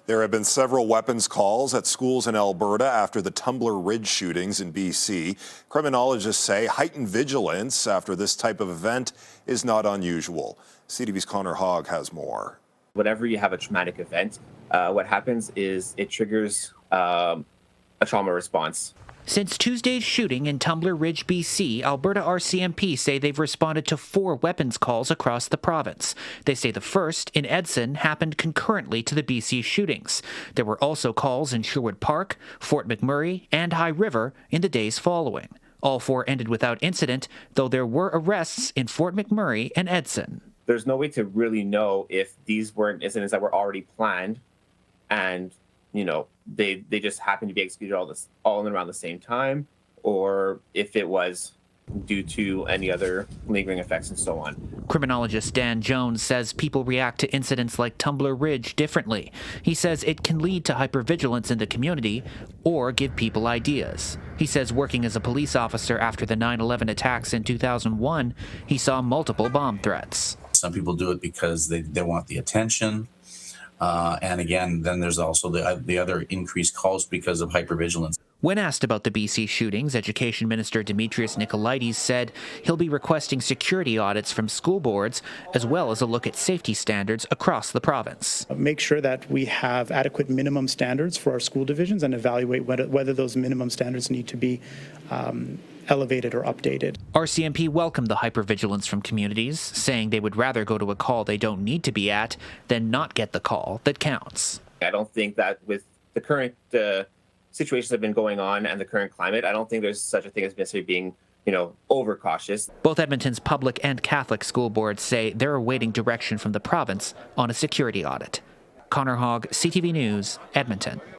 There have been several weapons calls at schools in Alberta after the Tumbler Ridge shootings in BC. Criminologists say heightened vigilance after this type of event is not unusual. CTV's Hogg has more. Whenever you have a traumatic event, what happens is it triggers a trauma response. Since Tuesday's shooting in Tumbler Ridge, BC, Alberta RCMP say they've responded to 4 weapons calls across the province. They say the first, in Edmonton, happened concurrently to the BC shootings. There were also calls in Sherwood Park, Fort McMurray, and High River in the days following. All 4 ended without incident, though there were arrests in Fort McMurray and Edmonton. There's no way to really know if these weren't incidents that were already planned and they just happened to be executed all in around the same time, or if it was due to any other lingering effects and so on. Criminologist Dan Jones says people react to incidents like Tumbler Ridge differently. He says it can lead to hypervigilance in the community or give people ideas. He says working as a police officer after the 9/11 attacks in 2001, he saw multiple bomb threats. Some people do it because they want the attention. And again, then there's also the other increased calls because of hypervigilance. When asked about the BC shootings, Education Minister Demetrius Nicolaides said he'll be requesting security audits from school boards, as well as a look at safety standards across the province. Make sure that we have adequate minimum standards for our school divisions and evaluate whether those minimum standards need to be elevated or updated. RCMP welcomed the hypervigilance from communities, saying they would rather go to a call they don't need to be at than not get the call that counts. I don't think that with the current situations that have been going on and the current climate, I don't think there's such a thing as necessarily being overcautious. Both Edmonton's public and Catholic school boards say they're awaiting direction from the province on a security audit. Hogg, CTV News, Edmonton.